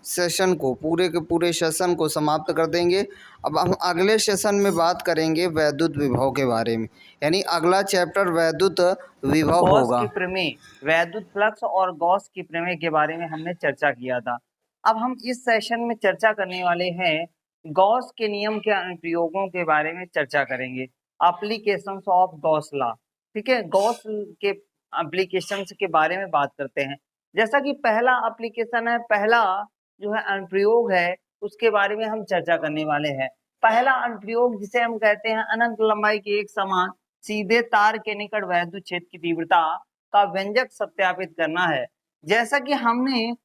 Session को, पूरे के पूरे सेशन को समाप्त कर देंगे। अब हम अगले सेशन में बात करेंगे वैद्युत विभव के बारे में, यानी अगला चैप्टर वैद्युत विभव गॉस होगा। की प्रमेय, वैद्युत फ्लक्स और गॉस की प्रमेय के बारे में हमने चर्चा किया था। अब हम इस सेशन में चर्चा करने वाले हैं गॉस के नियम के अनुप्रयोगों के बारे में चर्चा करेंगे, एप्लीकेशंस ऑफ गॉस लॉ। ठीक है, गॉस के एप्लीकेशंस के बारे में बात करते हैं। जैसा कि पहला एप्लीकेशन है, पहला जो है अनुप्रयोग है, उसके बारे में हम चर्चा करने वाले हैं। पहला अनुप्रयोग जिसे हम कहते हैं अनंत लंबाई के एक समान सीधे तार के निकट वैद्युत क्षेत्र की तीव्रता का व्यंजक सत्यापित करना है। जैसा कि हमने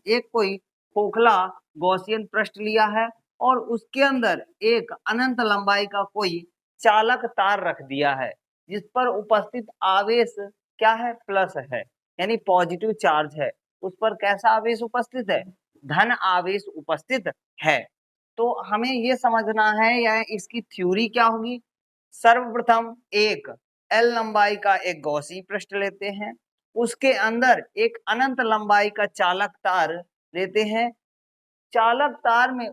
एक कोई खोखला गॉसियन पृष्ठ लिया है और उसके अंदर एक अनंत लंबाई का कोई चालक तार रख दिया है, जिस पर उपस्थित आवेश क्या है, प्लस है, यानी पॉजिटिव चार्ज है। उस पर कैसा आवेश उपस्थित है, धन आवेश उपस्थित है। तो हमें ये समझना है या इसकी थ्योरी क्या होगी। सर्वप्रथम एक एल लंबाई का एक गॉसी पृष्ठ लेते हैं, उसके अंदर एक अनंत लंबाई का चालक तार लेते हैं। चालक तार में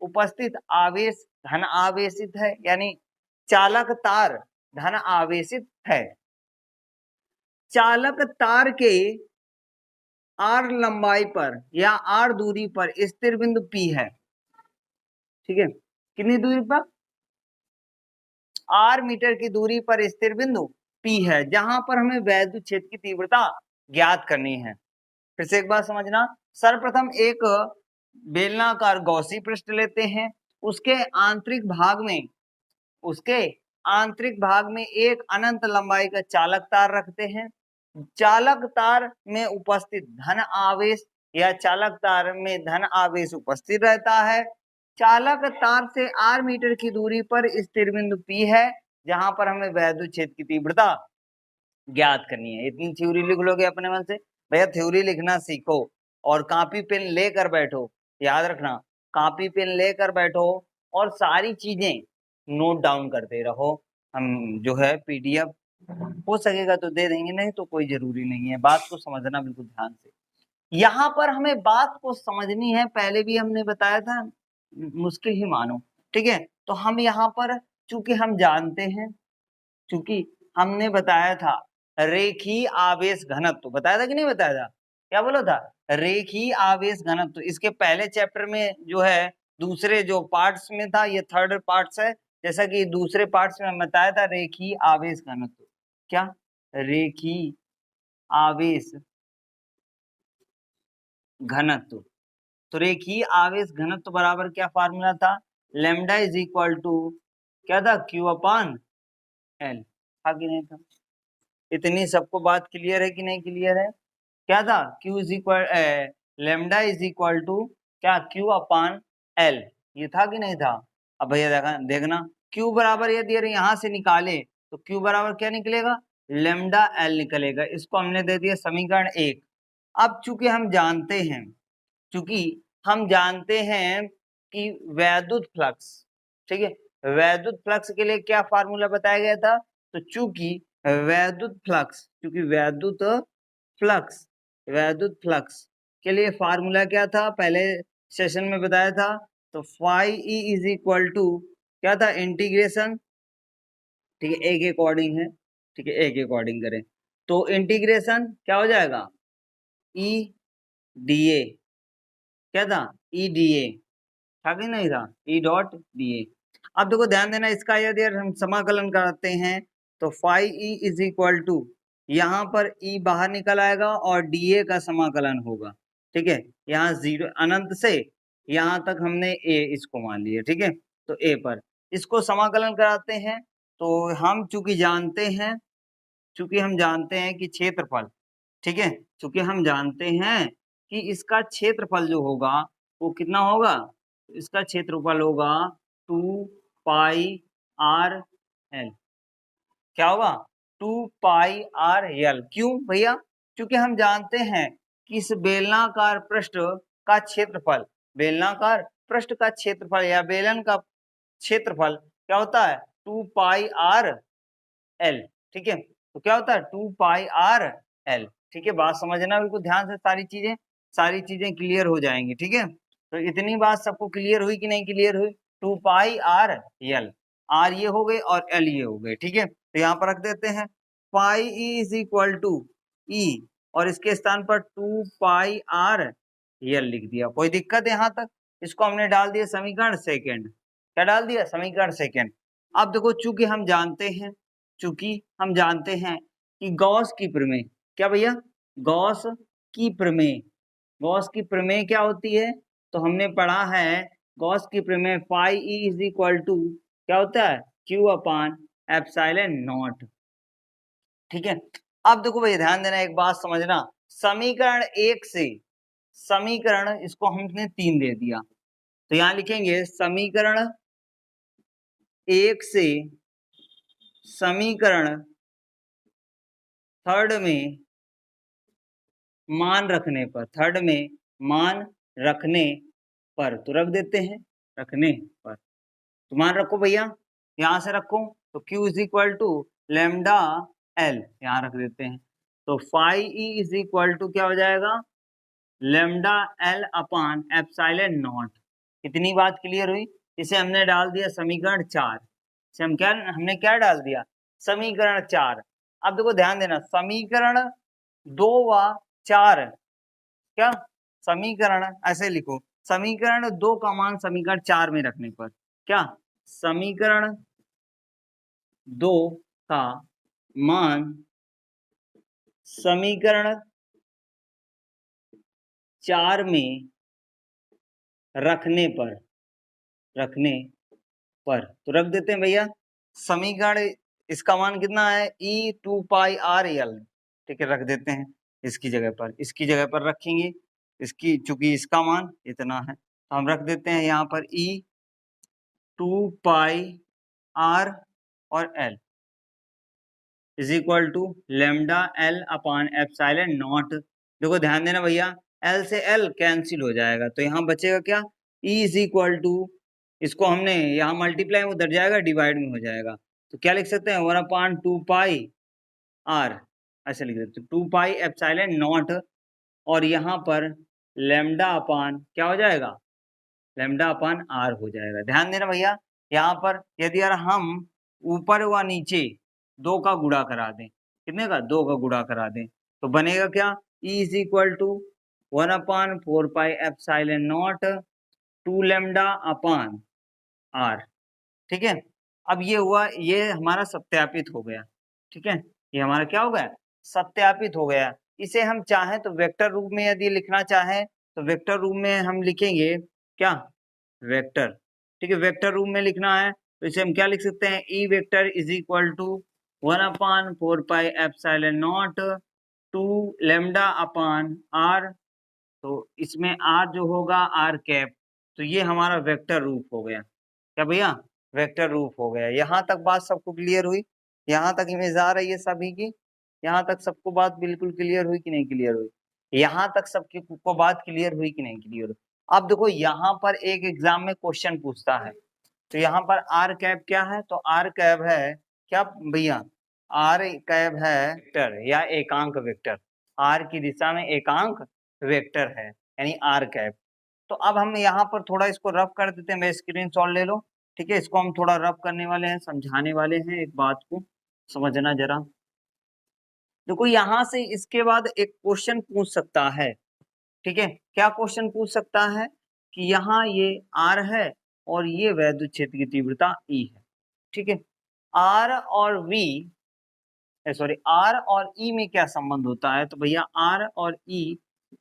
उपस्थित आवेश धन आवेशित है, यानी चालक तार धन आवेशित है। चालक तार के आर लंबाई पर या आर दूरी पर स्थिर बिंदु पी है। ठीक है, कितनी दूरी पर, आर मीटर की दूरी पर स्थिर बिंदु P है, जहां पर हमें वैद्युत क्षेत्र की तीव्रता ज्ञात करनी है। फिर से एक बात समझना, सर्वप्रथम एक बेलनाकार गॉसी पृष्ठ लेते हैं, उसके आंतरिक भाग में एक अनंत लंबाई का चालक तार रखते हैं। चालक तार में उपस्थित धन आवेश या चालक तार में धन आवेश उपस्थित रहता है। चालक तार से आर मीटर की दूरी पर स्थिर बिंदु P है, जहां पर हमें वैद्युत क्षेत्र की तीव्रता ज्ञात करनी है। इतनी थ्योरी लिख लोगे अपने मन से। भैया थ्योरी लिखना सीखो और कॉपी पेन लेकर बैठो, याद रखना, कॉपी पेन लेकर बैठो और सारी चीजें नोट डाउन करते रहो। हम जो है पीडीएफ हो सकेगा तो दे देंगे, नहीं तो कोई जरूरी नहीं है। बात को समझना बिल्कुल ध्यान से। यहाँ पर हमें बात को समझनी है, पहले भी हमने बताया था, मुश्किल ही मानो। ठीक है, तो हम यहाँ पर चूंकि हमने बताया था रेखीय आवेश घनत्व, बताया था कि नहीं बताया था, क्या बोला था, रेखीय आवेश घनत्व। इसके पहले चैप्टर में जो है दूसरे जो पार्ट्स में था, ये थर्ड पार्ट्स है। जैसा कि दूसरे पार्ट्स में बताया था रेखीय आवेश घनत्व, क्या, रेखीय आवेश घनत्व। तो रेखीय आवेश घनत्व बराबर क्या फार्मूला था, लैम्डा इज इक्वल टू क्या था, क्यू अपान एल, था कि नहीं था। इतनी सबको बात क्लियर है कि नहीं क्लियर है। क्या था, Q is equal lambda is equal to क्या, क्यू अपान एल, ये था कि नहीं था। अब भैया देखना क्यू बराबर यदि यहां से निकाले तो क्यू बराबर क्या निकलेगा, लैम्डा एल निकलेगा। इसको हमने दे दिया समीकरण 1। अब चूंकि हम जानते हैं कि वैद्युत फ्लक्स, ठीक है, वैद्युत फ्लक्स के लिए क्या फार्मूला बताया गया था, तो चूंकि वैद्युत फ्लक्स के लिए फार्मूला क्या था, पहले सेशन में बताया था, तो phi E is equal to क्या था, इंटीग्रेशन, ठीक है, ए के अकॉर्डिंग है, ठीक है, ए के अकॉर्डिंग करें तो इंटीग्रेशन क्या हो जाएगा, ई डी ए, क्या था, ई डी ए, था कि नहीं था, ई डॉट डी ए। अब देखो ध्यान देना, इसका यदि हम समाकलन करते हैं तो phi E is equal to, यहाँ पर ई बाहर निकल आएगा और डी ए का समाकलन होगा। ठीक है, यहाँ जीरो अनंत से यहाँ तक हमने ए इसको मान लिया। ठीक है, तो ए पर इसको समाकलन कराते हैं तो हम चूंकि हम जानते हैं कि क्षेत्रफल, ठीक है, चूंकि हम जानते हैं कि इसका क्षेत्रफल जो होगा वो कितना होगा, इसका क्षेत्रफल होगा 2 पाई आर एल, क्या होगा, 2 पाई आर एल। क्यों भैया, क्योंकि हम जानते हैं कि इस बेलनाकार पृष्ठ का क्षेत्रफल, या बेलन का क्षेत्रफल क्या होता है, 2 पाई आर एल। ठीक है, तो क्या होता है 2 पाई आर एल। ठीक है, बात समझना बिल्कुल ध्यान से सारी चीजें। सारी चीजें क्लियर हो जाएंगी। ठीक है, तो इतनी बात सबको क्लियर हुई कि नहीं क्लियर हुई? 2 पाई आर एल, आर ये हो गए और एल ये हो गए। ठीक है, तो यहाँ पर रख देते हैं पाई ई इज इक्वल टू ई, और इसके स्थान पर 2 पाई आर एल लिख दिया। कोई दिक्कत है यहाँ तक? इसको हमने डाल दिया समीकरण सेकेंड। क्या डाल दिया? समीकरण सेकेंड। अब देखो, चूंकि हम जानते हैं कि गॉस की प्रमेय, क्या भैया? गॉस की प्रमेय, गॉस की प्रमेय क्या होती है? तो हमने पढ़ा है गॉस की प्रमेय phi E is equal to क्या होता है? Q upon epsilon naught. ठीक है, अब देखो भैया ध्यान देना, एक बात समझना, समीकरण एक से समीकरण इसको हमने 3 दे दिया, तो यहां लिखेंगे समीकरण एक से समीकरण थर्ड में मान रखने पर, थर्ड में मान रखने पर, तो रख देते हैं रखने पर, तो मान रखो भैया, यहां से रखो, तो Q is equal to lambda L यहां रख देते हैं, तो phi E is equal to क्या हो जाएगा? Lambda L upon epsilon naught. इतनी बात क्लियर हुई? इसे हमने डाल दिया समीकरण 4, इसे हमने क्या डाल दिया? समीकरण 4। अब देखो ध्यान देना, समीकरण 2 व 4, क्या समीकरण ऐसे लिखो, समीकरण 2 का मान समीकरण 4 में रखने पर, क्या समीकरण 2 का मान समीकरण 4 में रखने पर तो रख देते हैं भैया समीकरण, इसका मान कितना है? ई 2 पाई आर एल। ठीक है, रख देते हैं इसकी जगह पर रखेंगे, इसकी चूंकि इसका मान इतना है, तो हम रख देते हैं यहाँ पर ई 2 पाई आर और L is equal to lambda L upon epsilon naught. देखो ध्यान देना भैया, एल से एल कैंसिल हो जाएगा, तो यहाँ बचेगा क्या? ई इज इक्वल टू, इसको हमने यहाँ मल्टीप्लाई में उधर जाएगा, डिवाइड में हो जाएगा, तो क्या लिख सकते हैं? 1/2 पाई आर, ऐसे लिख देते 2 पाई एप्सिलॉन नॉट, और यहाँ पर लेमडा अपान क्या हो जाएगा? लेमडा अपान आर हो जाएगा। ध्यान देना भैया, यहाँ पर यदि यार हम ऊपर व नीचे 2 का गुणा करा दें, कितने का? 2 का गुणा करा दें, तो बनेगा क्या? E is equal to 1/4 pi epsilon naught 2 lambda upon R. ठीक है, अब ये हुआ, ये हमारा सत्यापित हो गया। ठीक है, ये हमारा क्या हो गया? सत्यापित हो गया। इसे हम चाहें तो वेक्टर रूप में यदि लिखना चाहें, तो वेक्टर रूप में हम लिखेंगे क्या? वेक्टर। ठीक है, वेक्टर रूप में लिखना है तो इसे हम क्या लिख सकते हैं? E vector is equal to 1/4 pi epsilon naught 2 lambda upon R, तो इसमें आर जो होगा आर कैप, तो ये हमारा वेक्टर रूप हो गया। क्या भैया? वेक्टर रूप हो गया। यहाँ तक बात सबको क्लियर हुई? यहाँ तक इमेज आ रही है सभी की? यहाँ तक सबको बात बिल्कुल क्लियर हुई कि नहीं क्लियर हुई? यहाँ तक सबकी को बात क्लियर हुई कि नहीं क्लियर हुई? अब देखो, यहाँ पर एक एग्जाम में क्वेश्चन पूछता है, तो यहाँ पर आर कैप क्या है? तो आर कैप है क्या भैया? आर कैप है वेक्टर या एकांक वेक्टर, आर की दिशा में एकांक वेक्टर है, यानी आर कैप। तो अब हम यहाँ पर थोड़ा इसको रफ कर देते हैं, मैं स्क्रीनशॉट ले लो। ठीक है, इसको हम थोड़ा रफ करने वाले हैं, समझाने वाले हैं, एक बात को समझना जरा। देखो, यहाँ से इसके बाद एक क्वेश्चन पूछ सकता है। ठीक है, क्या क्वेश्चन पूछ सकता है? कि यहाँ ये आर है और ये वैद्युत क्षेत्र की तीव्रता ई है। ठीक है, आर और वी, सॉरी, आर और ई में क्या संबंध होता है? तो भैया आर और ई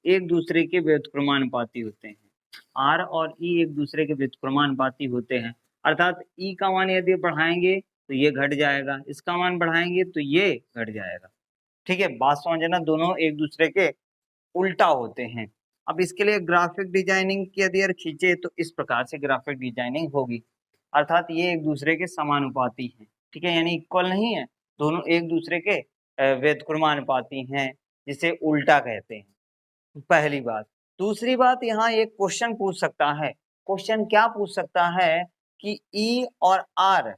एक दूसरे के व्युत्क्रमानुपाती होते हैं। आर और ई एक दूसरे के व्युत्क्रमानुपाती होते हैं, अर्थात ई का मान यदि बढ़ाएंगे तो ये घट जाएगा, इसका मान बढ़ाएंगे तो ये घट जाएगा। ठीक है, बात समझना, दोनों एक दूसरे के उल्टा होते हैं। अब इसके लिए ग्राफिक डिजाइनिंग की यदि यार खींचे तो इस प्रकार से ग्राफिक डिजाइनिंग होगी, अर्थात ये एक दूसरे के समानुपाती हैं। ठीक है, यानी इक्वल नहीं है, दोनों एक दूसरे के व्युत्क्रमानुपाती हैं, जिसे उल्टा कहते हैं। पहली बात। दूसरी बात, यहाँ एक क्वेश्चन पूछ सकता है। क्वेश्चन क्या पूछ सकता है? कि ई और आर,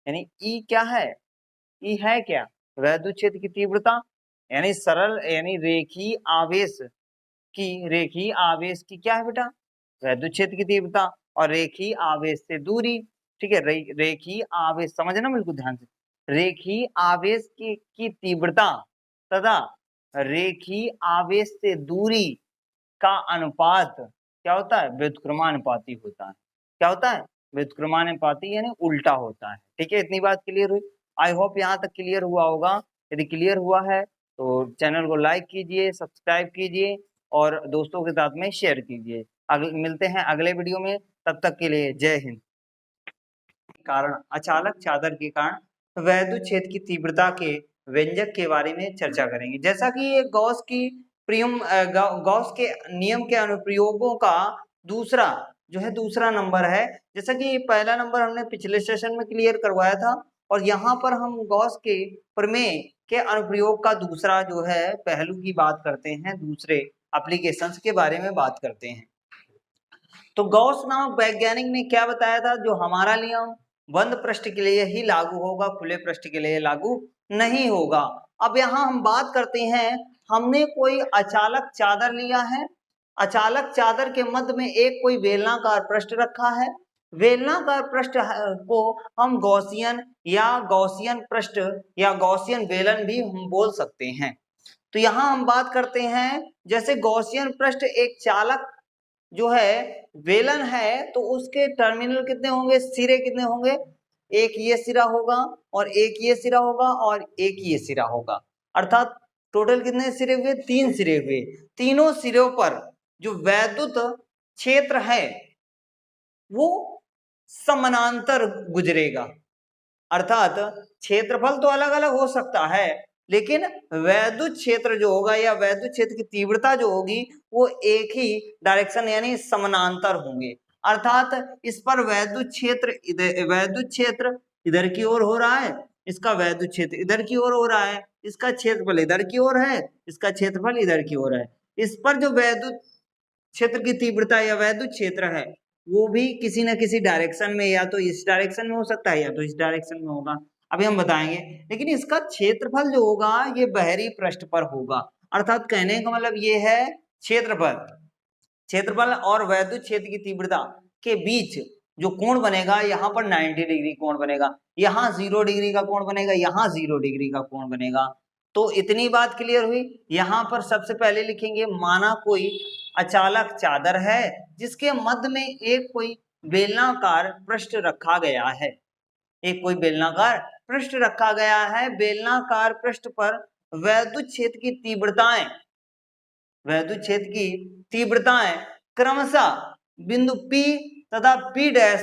यानी ई क्या है? ई है क्या? वैद्युत क्षेत्र की तीव्रता, यानी सरल यानी रेखीय आवेश की रेखीय आवेश की क्या है बेटा, वैद्युत क्षेत्र की तीव्रता, और रेखीय आवेश से दूरी। ठीक है, रेखीय आवेश, समझना बिल्कुल ध्यान से, रेखीय आवेश की तीव्रता तथा रेखीय आवेश से दूरी का अनुपात क्या होता है, व्युत्क्रमानुपाती होता है। क्या होता है, व्युत्क्रमानुपाती, यानी उल्टा होता है। ठीक है, इतनी बात क्लियर हुई। आई होप यहाँ तक क्लियर हुआ होगा। यदि क्लियर हुआ है तो चैनल को लाइक कीजिए, सब्सक्राइब कीजिए और दोस्तों के साथ में शेयर कीजिए। मिलते हैं अगले वीडियो में, तब तक के लिए जय हिंद। कारण अचालक चादर के कारण वैद्युत क्षेत्र की तीव्रता के व्यंजक के बारे में चर्चा करेंगे। जैसा कि ये गॉस के नियम के अनुप्रयोगों का दूसरा दूसरा नंबर है। जैसा कि पहला नंबर हमने पिछले सेशन में क्लियर करवाया था, और यहाँ पर हम गॉस के प्रमेय के अनुप्रयोग का दूसरा पहलू की बात करते हैं, दूसरे एप्लीकेशंस के बारे में बात करते हैं। तो गॉस नामक वैज्ञानिक ने क्या बताया था, जो हमारा नियम बंद पृष्ठ के लिए ही लागू होगा, खुले पृष्ठ के लिए लागू नहीं होगा। अब यहाँ हम बात करते हैं, हमने कोई अचालक चादर लिया है, अचालक चादर के मध्य में एक कोई बेलनाकार पृष्ठ रखा है। बेलनाकार पृष्ठ को हम गॉसियन या गॉसियन पृष्ठ या गॉसियन बेलन भी हम बोल सकते हैं। तो यहाँ हम बात करते हैं, जैसे गॉसियन पृष्ठ एक चालक बेलन है, तो उसके टर्मिनल कितने होंगे, सिरे कितने होंगे, एक ये सिरा होगा और एक ये सिरा होगा और एक ये सिरा होगा, अर्थात टोटल कितने सिरे हुए, 3 सिरे हुए। तीनों सिरों पर जो वैद्युत क्षेत्र है वो समानांतर गुजरेगा, अर्थात क्षेत्रफल तो अलग अलग हो सकता है, लेकिन वैद्युत क्षेत्र जो होगा या वैद्युत क्षेत्र की तीव्रता जो होगी वो एक ही डायरेक्शन यानी समानांतर होंगे। अर्थात इस पर वैद्युत क्षेत्र इधर की ओर हो रहा है, इसका वैद्युत क्षेत्र इधर की ओर हो रहा है, इसका क्षेत्रफल इधर की ओर है, इसका क्षेत्रफल इधर की ओर है। इस पर जो वैद्युत क्षेत्र की तीव्रता या वैद्युत क्षेत्र है वो भी किसी न किसी डायरेक्शन में, या तो इस डायरेक्शन में हो सकता है या तो इस डायरेक्शन में होगा, अभी हम बताएंगे। लेकिन इसका क्षेत्रफल जो होगा ये बाहरी पृष्ठ पर होगा, अर्थात कहने का मतलब ये है क्षेत्रफल और वैद्युत क्षेत्र की तीव्रता के बीच जो कोण बनेगा, यहाँ पर 90 डिग्री कोण बनेगा, यहाँ 0 डिग्री का कोण बनेगा, यहाँ 0 डिग्री का कोण बनेगा। तो इतनी बात क्लियर हुई। यहाँ पर सबसे पहले लिखेंगे, माना कोई अचालक चादर है जिसके मध्य में एक कोई बेलनाकार पृष्ठ रखा गया है, एक कोई बेलनाकार पृष्ठ रखा गया है। बेलनाकार पृष्ठ पर वैद्युत क्षेत्र की तीव्रताएं क्रमशः बिंदु P तथा P डैश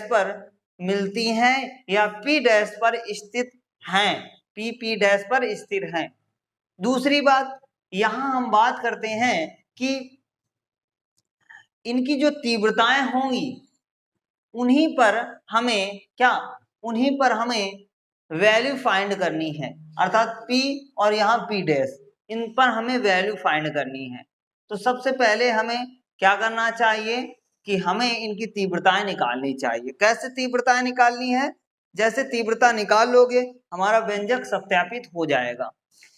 पर मिलती हैं या P डैश पर स्थित हैं, P डैश पर स्थिर हैं। दूसरी बात, यहां हम बात करते हैं कि इनकी जो तीव्रताएं होंगी उन्हीं पर हमें वैल्यू फाइंड करनी है, अर्थात P और यहाँ P डैश, इन पर हमें वैल्यू फाइंड करनी है। तो सबसे पहले हमें क्या करना चाहिए कि हमें इनकी तीव्रताएं निकालनी चाहिए। कैसे तीव्रताएं निकालनी है, जैसे तीव्रता निकाल लोगे हमारा व्यंजक सत्यापित हो जाएगा।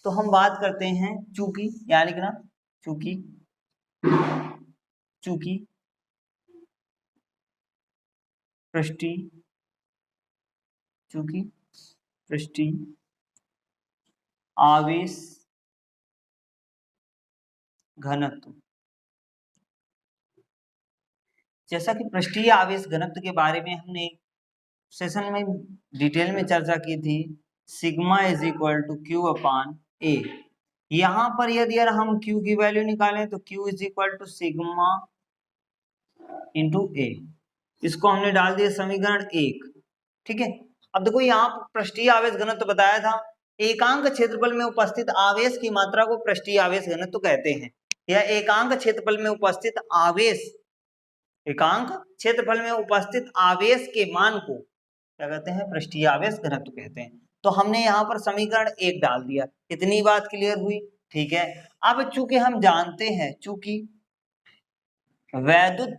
तो हम बात करते हैं चूंकि, यहाँ लिखना चूंकि पृष्ठीय आवेश घनत्व, जैसा कि पृष्ठीय आवेश घनत्व के बारे में हमने सेशन में डिटेल में चर्चा की थी, sigma is equal to Q upon A. यहां पर यदि हम क्यू की वैल्यू निकालें तो Q is equal to sigma into A, इसको हमने डाल दिया समीकरण 1। ठीक है, अब देखो यहाँ पृष्ठीय आवेश घनत्व बताया था, एकांक क्षेत्रफल में उपस्थित आवेश की मात्रा को पृष्ठीय आवेश घनत्व कहते हैं, या एकांक क्षेत्रफल में उपस्थित आवेश के मान को क्या कहते हैं, पृष्ठीय आवेश घनत्व कहते हैं। तो हमने यहाँ पर समीकरण 1 डाल दिया, इतनी बात क्लियर हुई। ठीक है, अब चूंकि हम जानते हैं चूंकि वैद्युत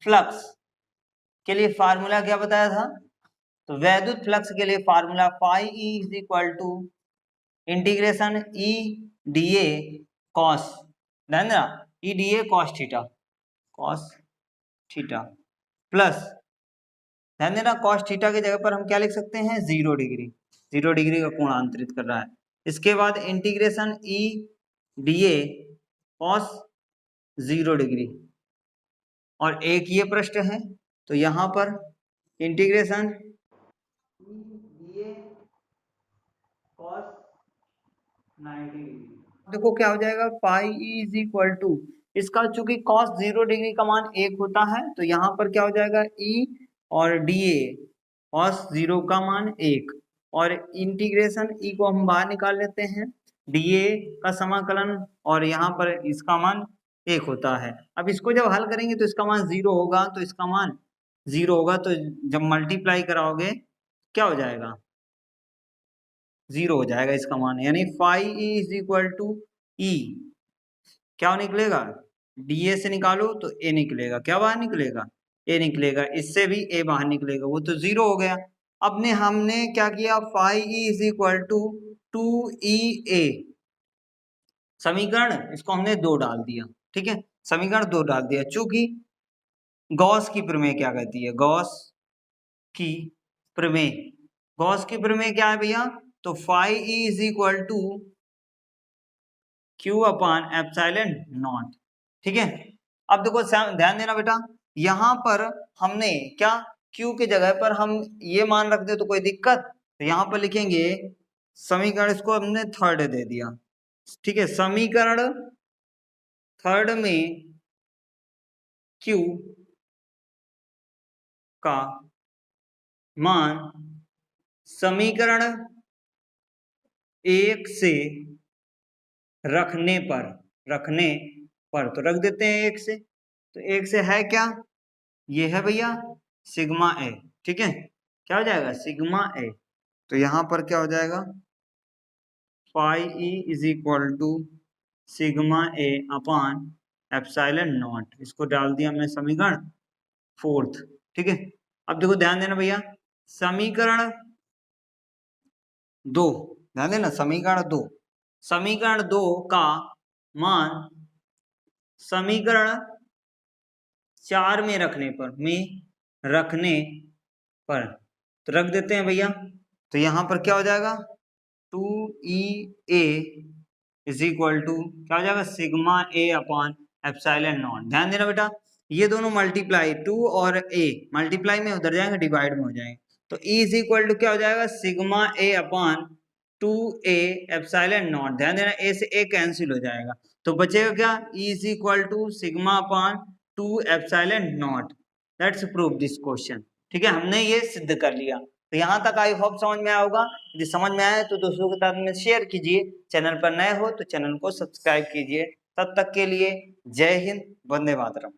फ्लक्स के लिए फार्मूला क्या बताया था, तो वैद्युत फ्लक्स के लिए formula phi E is equal to integration E D A cos, ध्यान देना, E D A cos theta plus, ध्यान देना कॉस थीटा की जगह पर हम क्या लिख सकते हैं 0 डिग्री, 0 डिग्री का कोण आंतरित कर रहा है। इसके बाद integration E D A cos 0 degree, और एक ये पृष्ठ है तो यहाँ पर integration E D A cos 90 degree. देखो क्या हो जाएगा, पाई ई इज इक्वल टू, इसका चूंकि कॉस 0 डिग्री का मान 1 होता है तो यहाँ पर क्या हो जाएगा ई और डी ए कॉस 0 का मान 1, और इंटीग्रेशन ई को हम बाहर निकाल लेते हैं, डी ए का समाकलन और यहाँ पर इसका मान 1 होता है। अब इसको जब हल करेंगे तो इसका मान 0 होगा, तो इसका मान 0 होगा, तो जब मल्टीप्लाई कराओगे क्या हो जाएगा 0 हो जाएगा इसका मान, यानी phi E is equal to E, क्या निकलेगा डी ए से निकालो तो ए निकलेगा, क्या बाहर निकलेगा ए निकलेगा, इससे भी ए बाहर निकलेगा, वो तो 0 हो गया। अब ने हमने क्या किया, phi E is equal to 2e a, समीकरण इसको हमने 2 डाल दिया, ठीक है, समीकरण 2 डाल दिया, चूंकि गॉस की प्रमेय क्या कहती है, गॉस की प्रमेय, गॉस की प्रमेय क्या है भैया, तो phi E is equal to Q upon epsilon naught, ठीक है। अब देखो ध्यान देना बेटा, यहां पर हमने क्या क्यू की जगह पर हम ये मान रख दे तो कोई दिक्कत, तो यहां पर लिखेंगे समीकरण, इसको हमने थर्ड दे दिया, ठीक है, समीकरण थर्ड में क्यू का मान समीकरण 1 से रखने पर तो रख देते हैं 1 से, तो 1 से है क्या, ये है भैया सिग्मा ए, ठीक है, क्या हो जाएगा सिग्मा ए, तो यहां पर क्या हो जाएगा phi E is equal to sigma A upon epsilon naught, इसको डाल दिया हमने समीकरण 4, ठीक है। अब देखो ध्यान देना भैया, समीकरण 2, ध्यान देना समीकरण 2 का मान समीकरण 4 में रखने पर तो रख देते हैं भैया, तो यहां पर क्या हो जाएगा 2e a is equal to क्या हो जाएगा sigma A upon epsilon not. ध्यान देना बेटा, ये दोनों मल्टीप्लाई 2 और a मल्टीप्लाई में उधर जाएंगे डिवाइड में हो जाएंगे, तो e इज इक्वल टू क्या हो जाएगा sigma A upon 2a epsilon not. ध्यान देना a से a कैंसिल हो जाएगा, तो बचेगा क्या e is equal to sigma upon 2 epsilon naught. Let's prove this question, ठीक है, हमने ये सिद्ध कर लिया। तो यहाँ तक आई होप समझ में आया होगा, यदि समझ में आया तो दोस्तों के साथ में शेयर कीजिए, चैनल पर नए हो तो चैनल को सब्सक्राइब कीजिए। तब तक के लिए जय हिंद, वंदे मातरम।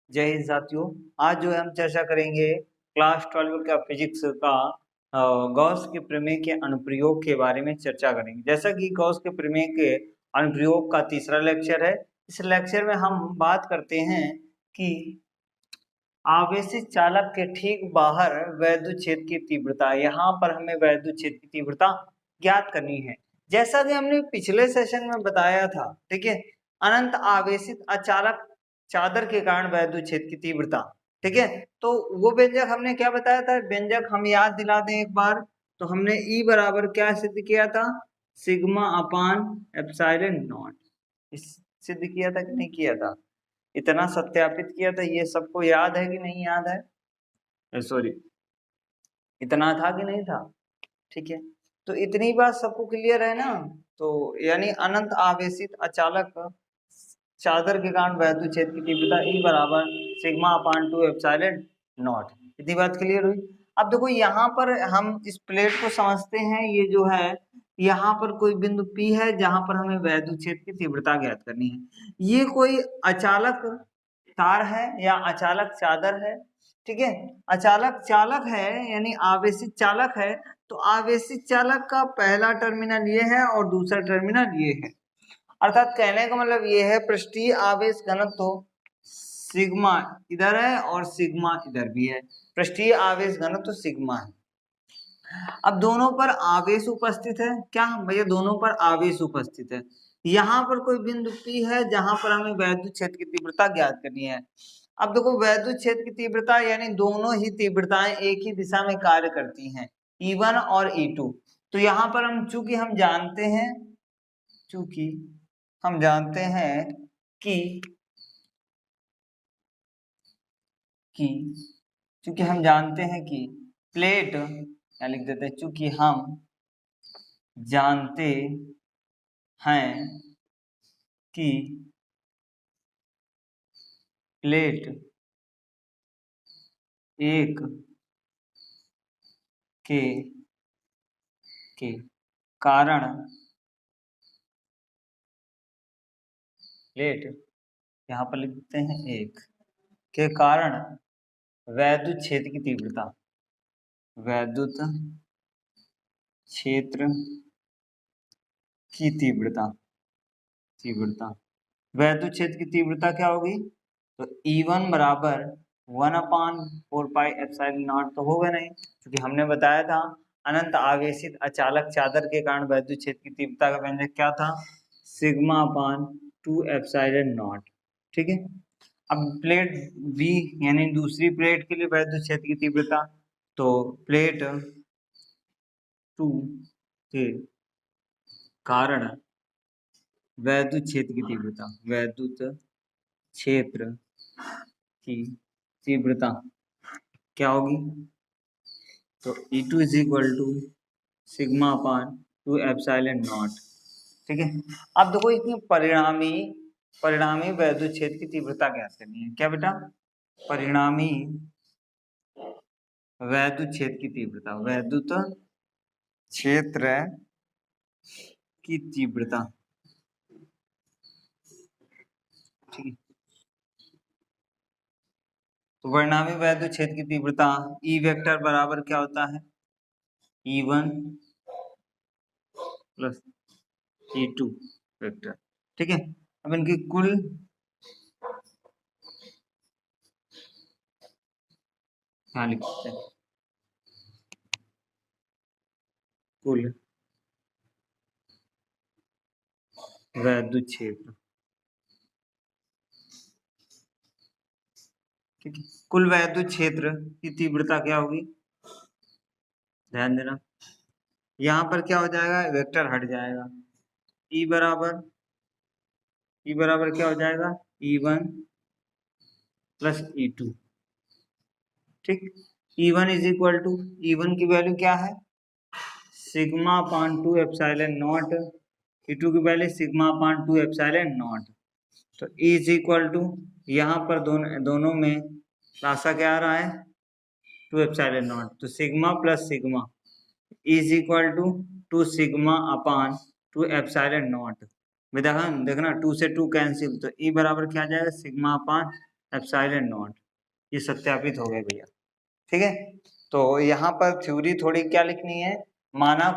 जय हिंद साथियों, आज जो है हम चर्चा करेंगे क्लास 12 का फिजिक्स का गॉस के प्रमेय के अनुप्रयोग के बारे में चर्चा करेंगे। जैसा कि गॉस के प्रमेय के अनुप्रयोग का तीसरा लेक्चर है, इस लेक्चर में हम बात करते हैं कि आवेशित चालक के ठीक बाहर वैद्युत क्षेत्र की तीव्रता, यहाँ पर हमें वैद्युत क्षेत्र की तीव्रता ज्ञात करनी है। जैसा कि हमने पिछले सेशन में बताया था, ठीक है, अनंत आवेशित अचालक चादर के कारण वैद्युत क्षेत्र की तीव्रता, ठीक है, तो वो व्यंजक हमने क्या बताया था, व्यंजक हम याद दिला दें एक बार, तो हमने E बराबर क्या सिद्ध किया था, सिग्मा अपान एप्सिलॉन नॉट, सिद्ध किया था कि नहीं किया था, इतना सत्यापित किया था, ये सबको याद है कि नहीं याद है, सॉरी इतना था कि नहीं था, ठीक है, तो इतनी बात सबको क्लियर है ना। तो यानी अनंत आवेशित अचालक चादर के कारण वैद्युत क्षेत्र की तीव्रता E बराबर सिग्मा अपान 2 एप्सिलॉन नॉट, इतनी बात क्लियर हुई। अब देखो यहाँ पर हम इस प्लेट को समझते हैं, ये जो है यहाँ पर कोई बिंदु P है जहां पर हमें वैद्युत क्षेत्र की तीव्रता ज्ञात करनी है। ये कोई अचालक तार है या अचालक चादर है, ठीक है, अचालक चालक है यानी आवेशित चालक है, तो आवेशित चालक का पहला टर्मिनल ये है और दूसरा टर्मिनल ये है, अर्थात कहने का मतलब ये है पृष्ठीय आवेश घनत्व सिग्मा इधर है और सिग्मा इधर भी है, पृष्ठीय आवेश घनत्व सिग्मा है। अब दोनों पर आवेश उपस्थित है, क्या भैया दोनों पर आवेश उपस्थित है। यहाँ पर कोई बिंदु P है जहां पर हमें वैद्युत क्षेत्र की तीव्रता ज्ञात करनी है। अब देखो वैद्युत क्षेत्र की तीव्रता यानी दोनों ही तीव्रताएं एक ही दिशा में कार्य करती हैं, E1 और E2। तो यहाँ पर हम चूंकि हम जानते हैं कि चूंकि हम जानते हैं कि प्लेट, या लिख देते हैं चूंकि हम जानते हैं कि प्लेट एक के कारण प्लेट यहाँ पर लिखते हैं एक के कारण वैद्युत क्षेत्र की तीव्रता, वैद्युत क्षेत्र की तीव्रता वैद्युत क्षेत्र की तीव्रता क्या होगी, तो E1 बराबर 1/4πε0 तो होगा नहीं, क्योंकि हमने बताया था अनंत आवेशित अचालक चादर के कारण वैद्युत क्षेत्र की तीव्रता का व्यंजक क्या था, σ/2ε0। ठीक है। अब प्लेट बी यानी दूसरी प्लेट के लिए वैद्युत क्षेत्र की तीव्रता, तो प्लेट 2 के कारण वैद्युत क्षेत्र की तीव्रता, वैद्युत क्षेत्र की तीव्रता क्या होगी, तो E2 = σ/2ε0। ठीक है। अब देखो इसमें परिणामी वैद्युत क्षेत्र की तीव्रता ज्ञात करनी है। क्या बेटा, परिणामी वैद्युत क्षेत्र की तीव्रता, वैद्युत क्षेत्र की तीव्रता। ठीक है। तो परिणामी वैद्युत क्षेत्र की तीव्रता E वेक्टर बराबर क्या होता है, E1 प्लस E2 वेक्टर। ठीक है। अब इनकी कुल क्या लिखते हैं, कुल वैद्युत क्षेत्र। ठीक है। कुल वैद्युत क्षेत्र की तीव्रता क्या होगी, ध्यान देना, यहां पर क्या हो जाएगा, वेक्टर हट जाएगा, E बराबर क्या हो जाएगा, E1 प्लस E2। ठीक। E1 की वैल्यू क्या है, σ/2ε0, E2 की वैल्यू σ/2ε0। तो E यहाँ पर दोनों में रास्ता क्या आ रहा है, 2ε0, तो सिग्मा प्लस सिग्मा = 2σ/2ε0। देखना 2 से 2 कैंसिल, तो E बराबर क्या आ जाएगा, σ/ε0। ये सत्यापित हो गया भैया। ठीक है। तो यहाँ पर थ्योरी थोड़ी क्या लिखनी है, माना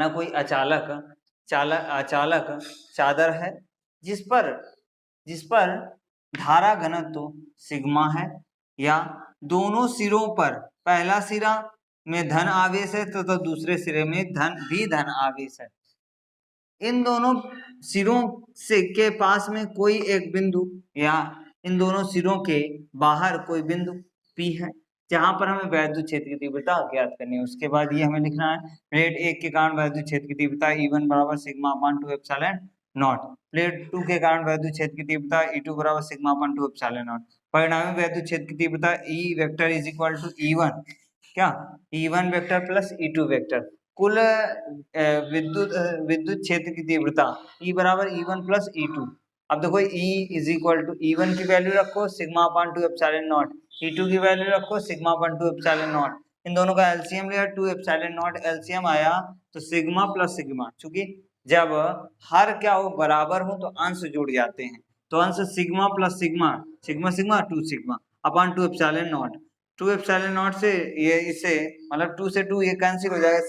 कोई अचालक चादर है जिस पर धारा घनत्व सिग्मा है, या दोनों सिरों पर पहला सिरा में धन आवेश है तथा दूसरे सिरे में धन आवेश है। इन दोनों सिरों से के पास में कोई एक बिंदु या इन दोनों सिरों के बाहर कोई बिंदु P है जहां पर हमें वैद्युत क्षेत्र की तीव्रता ज्ञात करनी है। उसके बाद ये हमें लिखना है, प्लेट 1 के कारण वैद्युत क्षेत्र की तीव्रता E1 बराबर σ/2ε0, प्लेट 2 के कारण वैद्युत क्षेत्र की तीव्रता E2 बराबर σ/2ε0। परिणामी वैद्युत क्षेत्र की तीव्रता E वेक्टर = E1 क्या, E1 vector plus E2 vector. कुल विद्युत क्षेत्र की तीव्रता E बराबर E1 प्लस E2। अब देखो E1 की वैल्यू रखो σ/2ε0, E2 की वैल्यू रखो σ/2ε0। इन दोनों का एलसीएम लिया 2ε0, एलसीएम आया तो सिग्मा प्लस सिग्मा, चूंकि जब हर क्या हो बराबर हो तो अंश जुड़ जाते हैं, तो अंश सिग्मा प्लस सिग्मा 2σ/2ε0। 2ε0 से ये इससे मतलब 2 से 2 ये कैंसिल हो जाएगा,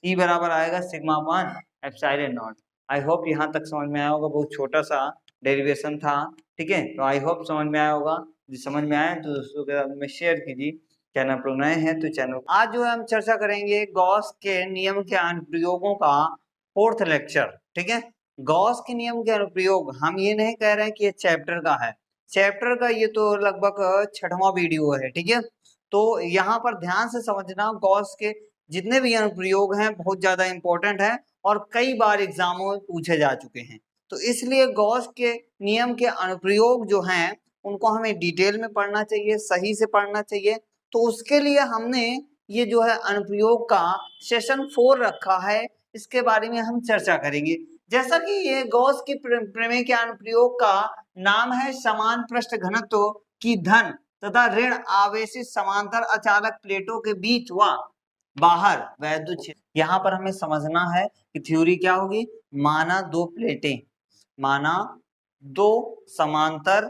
E बराबर आएगा σ/ε0। आई होप यहाँ तक समझ में आया होगा, बहुत छोटा सा डेरिवेशन था। ठीक है। तो आई होप समझ में आया होगा, समझ में आया तो दोस्तों के साथ में शेयर कीजिए। चैनल पर नए हैं तो चैनल, आज जो है हम चर्चा करेंगे गॉस के नियम के अनुप्रयोगों का 4th लेक्चर। ठीक है, गॉस के नियम के अनुप्रयोग, हम ये नहीं कह रहे हैं कि ये चैप्टर का है, चैप्टर का ये तो लगभग 6वां वीडियो है। ठीक है, तो यहाँ पर ध्यान से समझना, गॉस के जितने भी अनुप्रयोग हैं बहुत ज्यादा इंपॉर्टेंट है और कई बार एग्जामों में पूछे जा चुके हैं। तो इसलिए गॉस के नियम के अनुप्रयोग जो हैं उनको हमें डिटेल में पढ़ना चाहिए, सही से पढ़ना चाहिए। तो उसके लिए हमने ये जो है अनुप्रयोग का सेशन 4 रखा है, इसके बारे में हम चर्चा करेंगे। जैसा कि ये गॉस के प्रमेय के अनुप्रयोग का नाम है समान पृष्ठ घनत्व की धन तथा ऋण आवेशित समांतर अचालक प्लेटों के बीच व बाहर वैद्युत क्षेत्र। यहाँ पर हमें समझना है कि थ्योरी क्या होगी। माना दो प्लेटें, माना दो समांतर,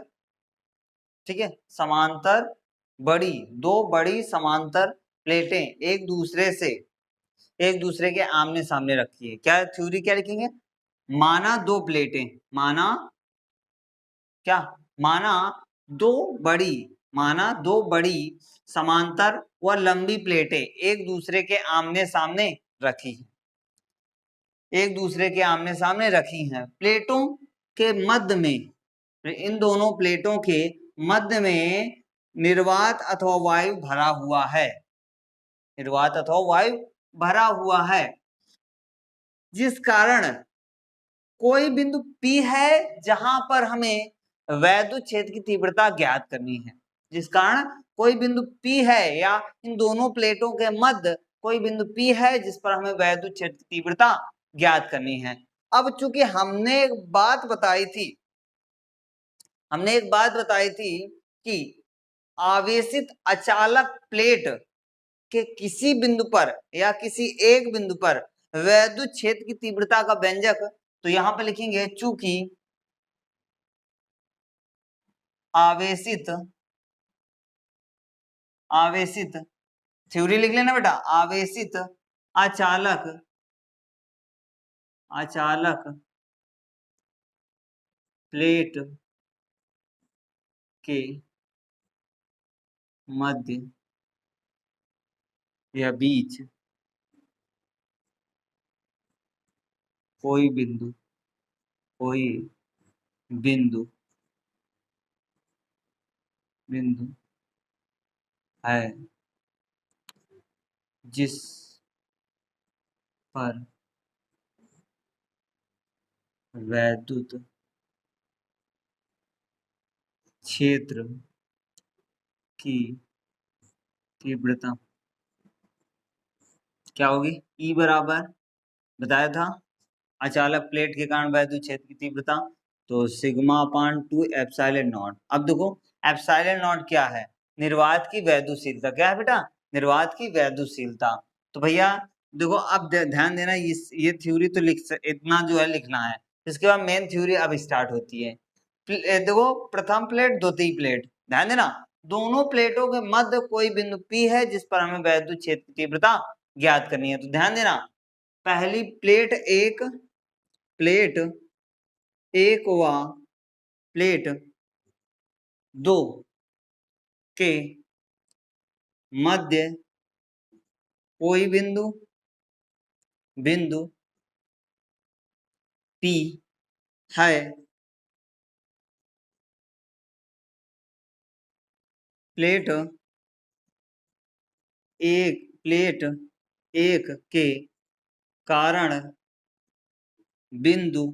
ठीक है, समांतर बड़ी, दो बड़ी समांतर प्लेटें एक दूसरे के आमने सामने रखी है। क्या थ्योरी क्या लिखेंगे, माना दो प्लेटें, माना क्या, माना दो बड़ी समांतर व लंबी प्लेटें एक दूसरे के आमने सामने रखी, एक दूसरे के आमने सामने रखी हैं। प्लेटों के मध्य में, इन दोनों प्लेटों के मध्य में निर्वात अथवा वायु भरा हुआ है, निर्वात अथवा वायु भरा हुआ है, जिस कारण कोई बिंदु P है जहां पर हमें वैद्युत क्षेत्र की तीव्रता ज्ञात करनी है। जिस कारण कोई बिंदु P है या इन दोनों प्लेटों के मध्य कोई बिंदु P है जिस पर हमें वैद्युत क्षेत्र की तीव्रता ज्ञात करनी है। अब चूंकि हमने एक बात बताई थी कि आवेशित अचालक प्लेट के किसी बिंदु पर या किसी एक बिंदु पर वैद्युत क्षेत्र की तीव्रता का व्यंजक, तो यहां पे लिखेंगे चूंकि आवेशित थ्योरी लिख लेना बेटा, आवेशित अचालक प्लेट के मध्य या बीच कोई बिंदु है जिस पर वैद्युत क्षेत्र की तीव्रता क्या होगी, E बराबर बताया था अचालक प्लेट के कारण वैद्युत क्षेत्र की तीव्रता, तो सिग्मा अपान 2 एप्सिलॉन नॉट। अब देखो एप्सिलॉन नॉट क्या है, निर्वात की वैद्युतशीलता। क्या है बेटा, निर्वात की वैद्युतशीलता। तो भैया देखो अब ध्यान देना, ये थ्योरी तो इतना जो है लिखना है, इसके बाद मेन थ्योरी अब स्टार्ट होती है। देखो प्रथम प्लेट द्वितीय प्लेट, ध्यान देना, दोनों प्लेटों के मध्य कोई बिंदु P है जिस पर हमें वैद्युत क्षेत्र की तीव्रता ज्ञात करनी है। तो ध्यान देना, पहली प्लेट एक व प्लेट दो के मध्य कोई बिंदु P है, प्लेट एक के कारण बिंदु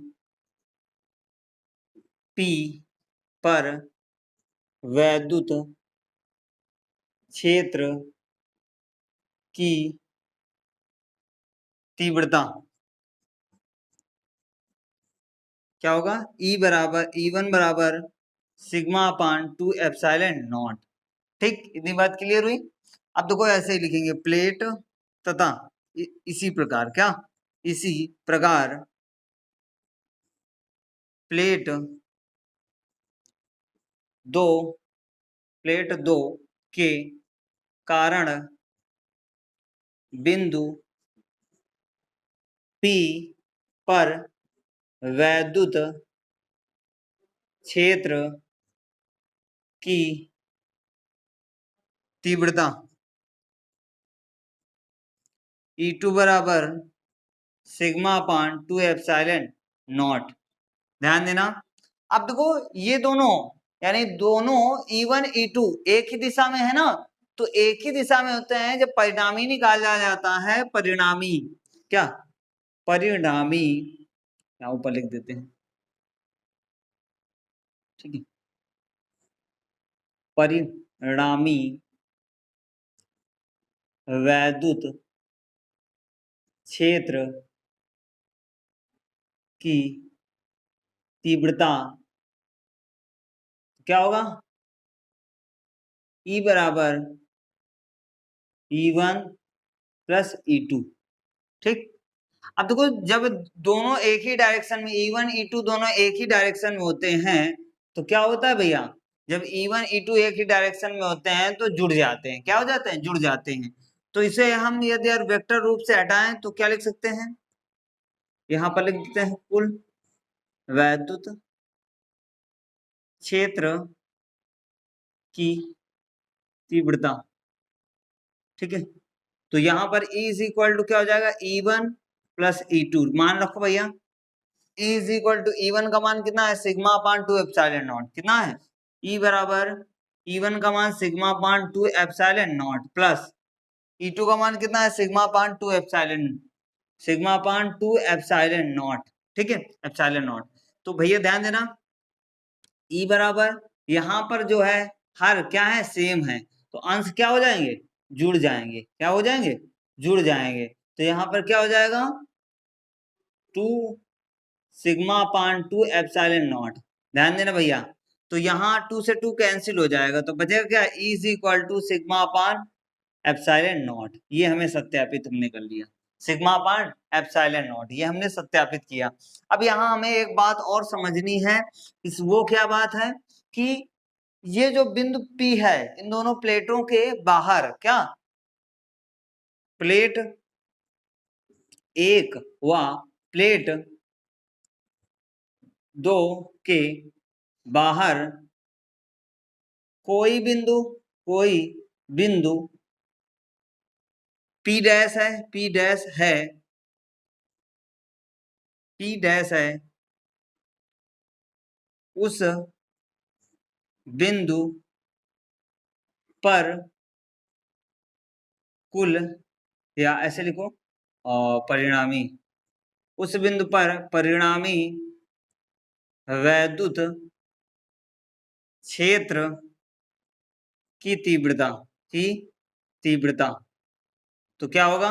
P पर वैद्युत क्षेत्र की तीव्रता क्या होगा, E1 बराबर सिग्मा अपान 2 एप्सिलॉन नॉट। ठीक, इतनी बात क्लियर हुई। अब देखो ऐसे ही लिखेंगे, प्लेट तथा इसी प्रकार प्लेट दो के कारण बिंदु P पर वैद्युत क्षेत्र की तीव्रता E2 बराबर सिग्मा अपान 2 एप्सिलॉन नॉट। ध्यान देना। अब देखो ये दोनों यानी दोनों E1 E2 एक ही दिशा में है ना, तो एक ही दिशा में होते हैं जब परिणामी निकाला जाता है। परिणामी क्या, परिणामी क्या ऊपर लिख देते हैं, ठीक है। परिणामी वैद्युत क्षेत्र की तीव्रता क्या होगा, E बराबर E1 प्लस E2, ठीक। अब देखो जब दोनों एक ही डायरेक्शन में E1 E2 दोनों एक ही डायरेक्शन में होते हैं तो क्या होता है भैया, जब E1 E2 एक ही डायरेक्शन में होते हैं तो जुड़ जाते हैं। क्या हो जाते हैं, जुड़ जाते हैं। तो इसे हम यदि यार वेक्टर रूप से हटाएं तो क्या लिख सकते हैं, यहां पर लिख देते हैं कुल वैद्युत क्षेत्र की तीव्रता, ठीक है। तो यहां पर E इज इक्वल टू क्या हो जाएगा, E1 प्लस E2। मान रखो भैया E is equal to E1 का मान कितना है, सिग्मा अपान 2 एप्सिलॉन नॉट। कितना है, E बराबर E1 का मान sigma upon 2 epsilon not plus E2 का मान कितना है, sigma upon 2 epsilon, sigma upon 2 epsilon naught, ठीक है, एप्सिलॉन नॉट। तो भैया ध्यान देना E बराबर यहाँ पर जो है हर क्या है, सेम है, तो अंश क्या हो जाएंगे, जुड़ जाएंगे। क्या हो जाएंगे, जुड़ जाएंगे। तो यहाँ पर क्या हो जाएगा, 2 सिग्मा अपान 2 एप्सिलॉन नॉट। ध्यान देना भैया, तो यहाँ 2 से 2 कैंसिल हो जाएगा तो बचेगा क्या, E is equal to sigma upon epsilon naught. ये हमें सत्यापित हमने कर लिया, सिग्मा अपान एप्सिलॉन नॉट, ये हमने सत्यापित किया। अब यहाँ हमें एक बात और समझनी है, इस वो क्या बात है कि ये जो बिंदु P है इन दोनों प्लेटों के बाहर, क्या प्लेट एक व प्लेट दो के बाहर कोई बिंदु P डैश है, P डैश है, P डैश है, उस बिंदु पर कुल, या ऐसे लिखो परिणामी, उस बिंदु पर परिणामी वैद्युत क्षेत्र की तीव्रता तो क्या होगा,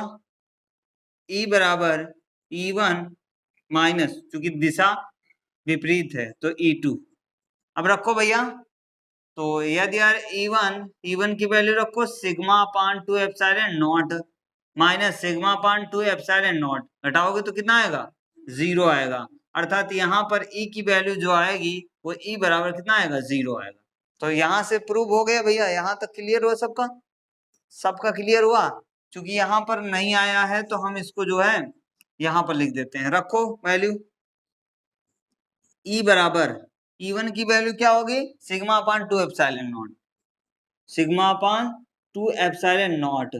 E बराबर E1 माइनस, क्योंकि दिशा विपरीत है तो E2। अब रखो भैया, तो यदि यार E1 की वैल्यू रखो sigma upon 2 epsilon not minus sigma upon 2 epsilon not, घटाओगे तो कितना आएगा, 0 आएगा। अर्थात यहाँ पर E की वैल्यू जो आएगी वो E बराबर कितना आएगा, 0 आएगा। तो यहाँ से प्रूव हो गया भैया, यहाँ तक क्लियर हुआ सबका, सबका क्लियर हुआ। क्योंकि यहाँ पर नहीं आया है तो हम इसको जो है यहाँ पर लिख देते हैं। रखो वैल्यू E बराबर E1 की वैल्यू क्या होगी, sigma upon 2 epsilon not, sigma upon 2 epsilon not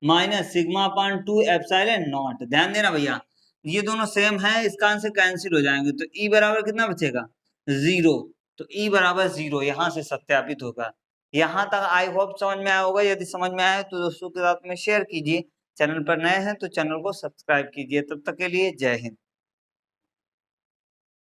minus sigma upon 2 epsilon not. ध्यान देना भैया ये दोनों सेम है, इसका आंसर कैंसिल हो जाएंगे तो E बराबर कितना बचेगा, 0। तो E बराबर 0 यहाँ से सत्यापित होगा। यहाँ तक आई होप समझ में आया होगा। यदि समझ में आया तो दोस्तों के साथ में शेयर कीजिए, चैनल पर नए हैं तो चैनल को सब्सक्राइब कीजिए। तब तक के लिए जय हिंद।